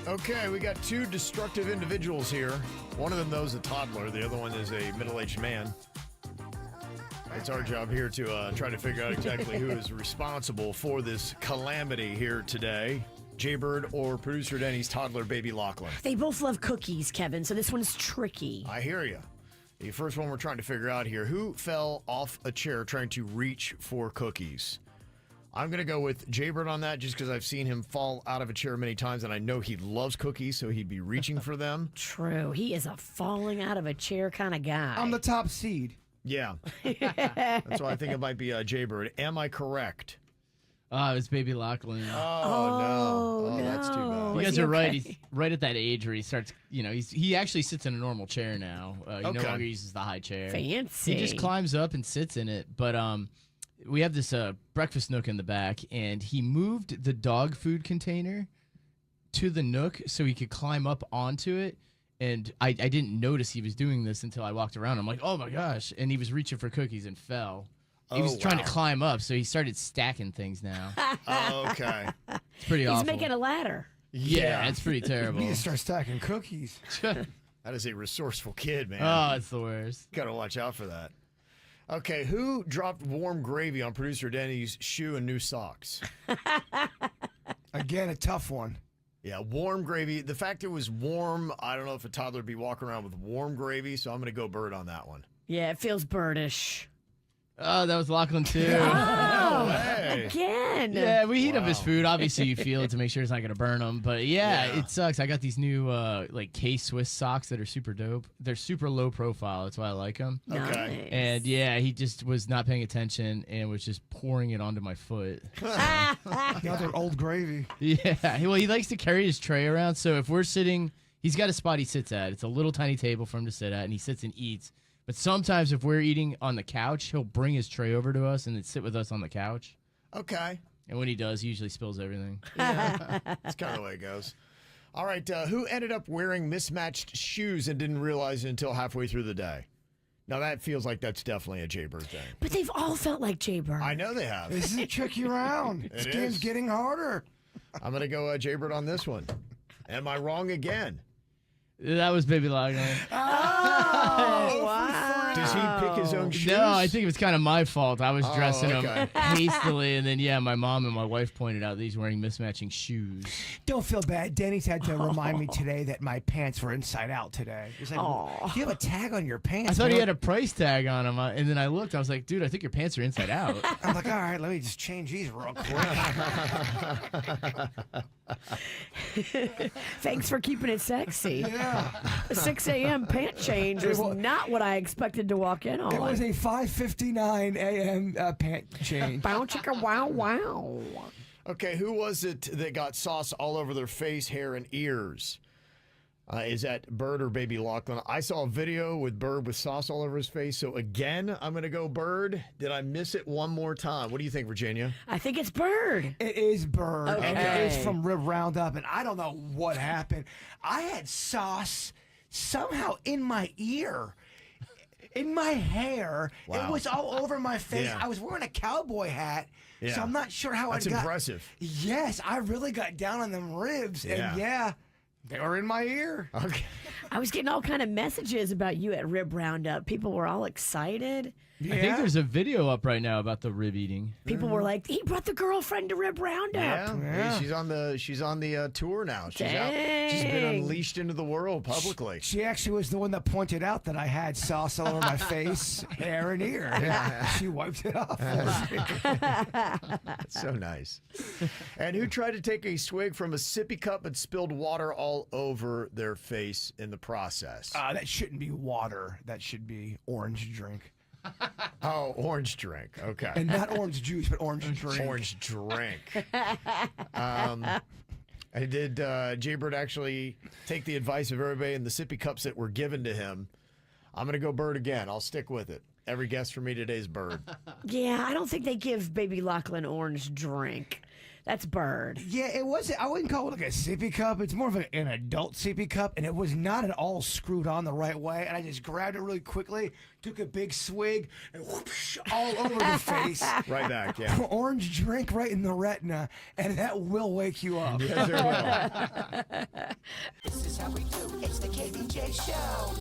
Okay, we got two destructive individuals here. One of them, though, is a toddler. The other one is a middle-aged man. It's our job here to try to figure out exactly who is responsible for this calamity here today. Jbird or producer Denny's toddler baby Lochlan. They both love cookies, Kevin, so this one's tricky. I hear you. The first one we're trying to figure out here, who fell off a chair trying to reach for cookies? I'm going to go with Jbird on that just because I've seen him fall out of a chair many times, and I know he loves cookies, so he'd be reaching for them. True. He is a falling out of a chair kind of guy. I'm the top seed. Yeah. That's why I think it might be Jbird. Am I correct? It's baby Lochlan. Oh, no. Oh, that's too bad. You guys are right. He's right at that age where he starts, he actually sits in a normal chair now. He no longer uses the high chair. Fancy. He just climbs up and sits in it. But we have this breakfast nook in the back, and he moved the dog food container to the nook so he could climb up onto it. And I didn't notice he was doing this until I walked around. I'm like, oh, my gosh. And he was reaching for cookies and fell. He was trying to climb up, so he started stacking things now. Okay. It's pretty awful. He's making a ladder. Yeah, it's pretty terrible. You need to start stacking cookies. That is a resourceful kid, man. Oh, it's the worst. Got to watch out for that. Okay, who dropped warm gravy on producer Denny's shoe and new socks? Again, a tough one. Yeah, warm gravy. The fact it was warm, I don't know if a toddler would be walking around with warm gravy, so I'm going to go Bird on that one. Yeah, it feels birdish. Oh, that was Lochlan, too. Oh, hey. Again. Yeah, we heat up his food. Obviously, you feel it to make sure it's not going to burn him. But, yeah, it sucks. I got these new, K-Swiss socks that are super dope. They're super low profile. That's why I like them. Okay. Nice. And, yeah, he just was not paying attention and was just pouring it onto my foot. Another old gravy. Yeah. Well, he likes to carry his tray around. So if we're sitting, he's got a spot he sits at. It's a little tiny table for him to sit at, and he sits and eats. But sometimes if we're eating on the couch, he'll bring his tray over to us and then sit with us on the couch. Okay. And when he does, he usually spills everything. Yeah. That's kind of the way it goes. All right, who ended up wearing mismatched shoes and didn't realize it until halfway through the day? Now, that feels like that's definitely a Jbird thing. But they've all felt like Jbird. I know they have. This is a tricky round. This game's getting harder. I'm going to go Jbird on this one. Am I wrong again? That was baby Lochlan. Oh, wow. Does he pick his own shoes? No, I think it was kind of my fault. I was dressing him hastily, and then, my mom and my wife pointed out that he's wearing mismatching shoes. Don't feel bad. Denny's had to remind me today that my pants were inside out today. He's like, do you have a tag on your pants? I thought he had a price tag on him, and then I looked. I was like, dude, I think your pants are inside out. I'm like, all right, let me just change these real quick. Thanks for keeping it sexy. Yeah. A 6 a.m. pant change was not what I expected to walk in on. It was a 5:59 a.m. Pant change. Bow chicka wow wow. Okay, who was it that got sauce all over their face, hair, and ears? Is that Bird or baby Lochlan? I saw a video with Bird with sauce all over his face. So again, I'm going to go Bird. Did I miss it one more time? What do you think, Virginia? I think it's Bird. It is Bird. Okay. And it is from Rib Roundup. And I don't know what happened. I had sauce somehow in my ear. In my hair. Wow. It was all over my face. Yeah. I was wearing a cowboy hat. Yeah. So I'm not sure how That's it got. impressive. Yes, I really got down on them ribs. Yeah. And they were in my ear. Okay. I was getting all kind of messages about you at Rib Roundup. People were all excited. Yeah. I think there's a video up right now about the rib eating. People were like, he brought the girlfriend to Rib Roundup. Yeah. She's on the tour now. She's out. She's been unleashed into the world publicly. She actually was the one that pointed out that I had sauce all over my face, hair, and ear. Yeah. She wiped it off. That's so nice. And who tried to take a swig from a sippy cup but spilled water all over their face in the process? That shouldn't be water. That should be orange drink. Oh, orange drink. Okay. And not orange juice, but orange drink. Orange drink. Did Jbird actually take the advice of everybody in the sippy cups that were given to him? I'm going to go Bird again. I'll stick with it. Every guess for me today is Bird. Yeah, I don't think they give baby Lochlan orange drink. That's Bird. Yeah, it wasn't. I wouldn't call it like a sippy cup. It's more of an adult sippy cup, and it was not at all screwed on the right way. And I just grabbed it really quickly, took a big swig, and whoosh, all over the face. Right back, yeah. Orange drink right in the retina, and that will wake you up. Yes, it will. This is how we do. It's the KBJ Show.